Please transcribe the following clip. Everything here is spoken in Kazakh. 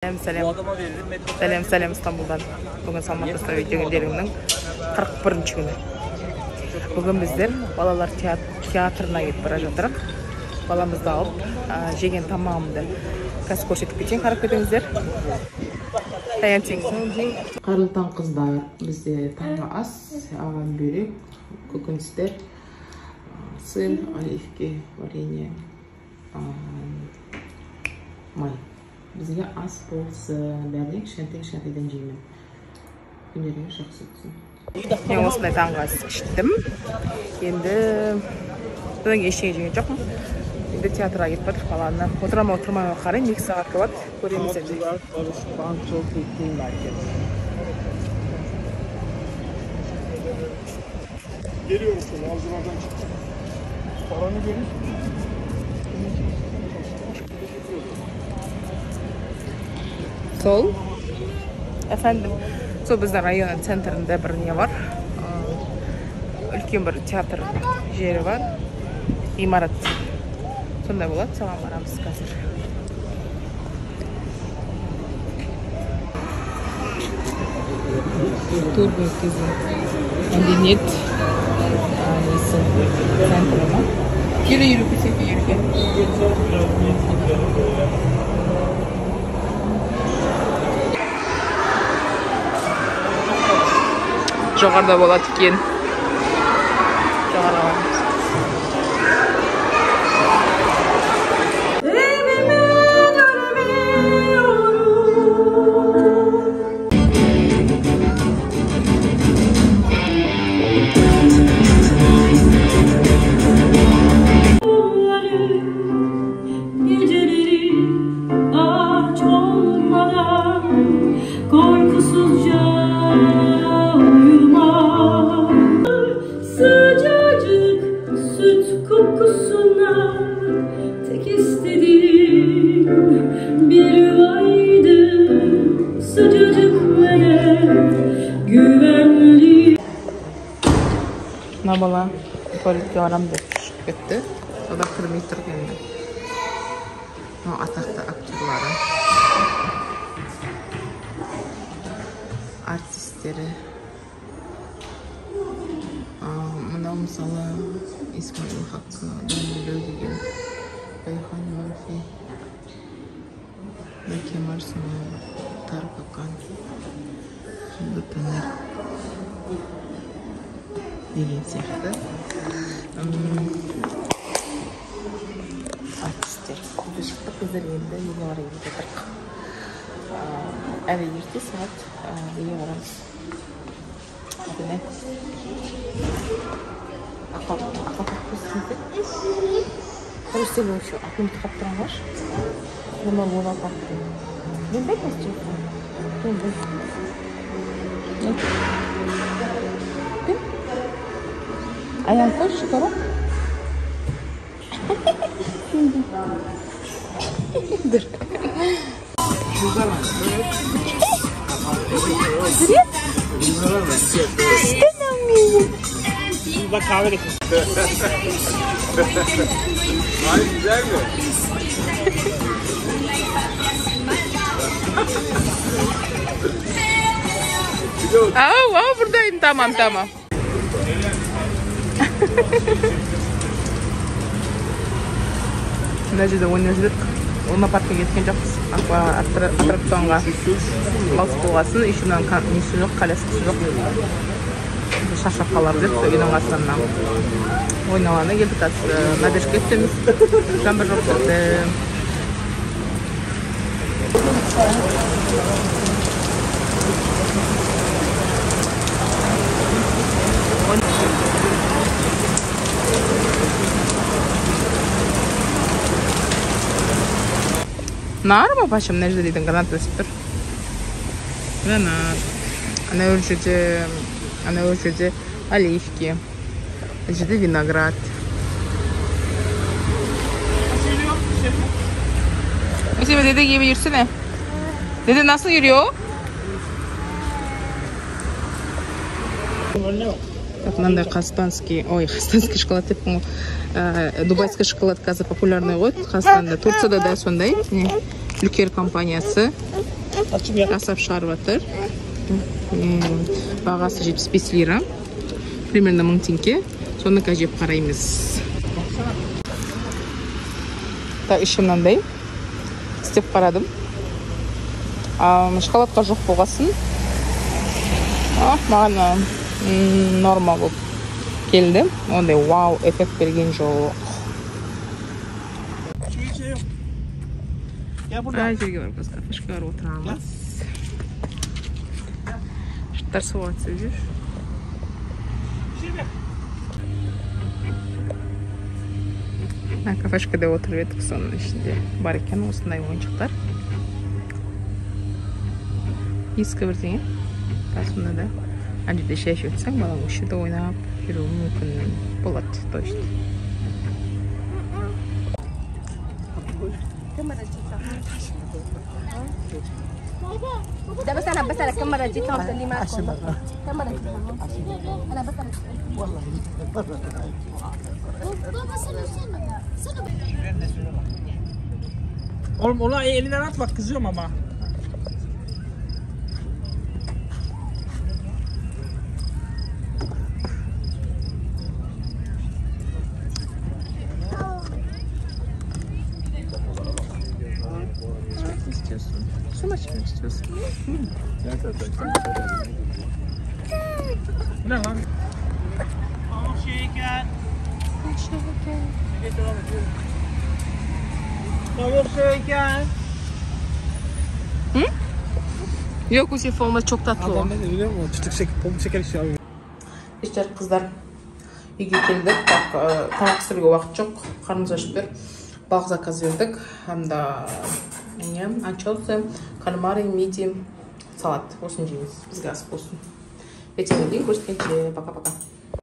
Selam İstanbul'dan. Bugün Salman Taş'ta video günlerinin 41. günü. Bugün bizler balalar teatrına gidip barajatırıq. Balamızды alıp жеген тамағымды қазір көрсетіп кетейін, қарап кетіңіздер. Қайырлы таң қыздар. Бізде таңғы ас, бөлек, көкөністер, сыр, оливки, варенье, май. Бізге ас болсын, бәрінен кішкентай-кішкентайдан жеймін. Күндеріңіз жақсы өтсін. Мен осындай таңғы ас іштім. Енді бұдан ештеңе жеген жоқпын. Енді театрға кетіп жатыр баланы. Отырмай қарайын, 2 сағатқа болады. Көреміз енді. Geliyor musun? Ağzılardan çıktı. Paranı görürsün. Sol. Efendim, сол біздің районның центрінде бір не бар. Үлкен бір театр жері бар. Имарат. Сондай болады, соған барамыз қазір. Турбин кезі. Мәдениет. Центріма. Yürü bir sefer yürü. Жоғарда болады екен. Жоғарда барамыз. Bala tuvaletke varam deb tushib ketdi. Ular kirmay turgandi. Ataqli aktyorlari, artistlari. Mana misoli İsmail Hakkı, Danilo degan, Bayxon Murfi, Kemal Sunal, Tarık Akan, Taner деген сияқты artistler. Biz şıktık, bizler енді неге барайын деп жатырық. Әлі ерте сағат неге барамыз. Әдіне ақпақпақ көзсізді. Көрістен өші ақымды қап тұрған қаш. Олар ола қапты. Мен бәйт өз телефон. Мен бәйт. Ayağın koş şu tarafa. Dur. Hazırız. İstemem. Bak kahve getir. Ay güzel mi? Buradayım, tamam. Mына жерде ойнап жүрдік. Луна паркқа кеткен жоқпыз. Аттракционға маус болғасын, несі жоқ, коляскасы жоқ. Шаршап қаларыз деп, үйдің қасынан ойналаны келдік. Қазір Надежка өттеміз. Жаңбыр жоқ болды. Nar mı paşam? Nerede dedin? Kanat ösüp dur. Nar. Ana ölçüde оливки. Ölçüde vinograt. Mesela dede gibi yürüsene. Dede nasıl yürüyor? Мынандай казахстанский шоколад деп дубайский шоколад қазір популярный ғой Қазақстанда. Турцияда да сондай. Ülker компаниясы Açım ya. жасап шығарып жатыр. Бағасы 75 лира. Примерно 1000 теңге. Соны жеп қараймыз. Іші мынандай. Істеп қарадым. Шоколадқа жоқ болғасын. Маған норма болып келді. Ондай вау эффект берген жоқ. Жерге барып кафешке барып отырамыз. Жұрттар суға түсіп жүр. Кафешкеде отырып едік, соның ішінде бар екен осындай ойыншықтар. Ескі бірдеңе. Сонда да ана жерде шай ішіп өтсең, балаң осы жерде ойнап жүруі мүмкін болады, точно. ده بس انا بسالك كم مره جيت لهم اللي معكم كم مره جيت لهم انا بسالك والله Oğlum ona elinden at bak kızıyorum ama. İstiyorsun. Su mu içmek istiyorsun? Bu ne lan? Şeker. Tavuk şeker. Hı? Yok, o şey olmaz, çok tatlı o. Adam ne biliyor musun? Çıtık şeker, pamuk şeker işte abi. İşte kızlar үйге келдік, тамақ пісіруге уақыт жоқ, қарнымыз ашып тұр. Балық заказ бердік, hamda анчоусы, кальмары, мидии, салат. Осыны жейміз. Бізге ас болсын. Ертеңге дейін көріскенше, пока-пока.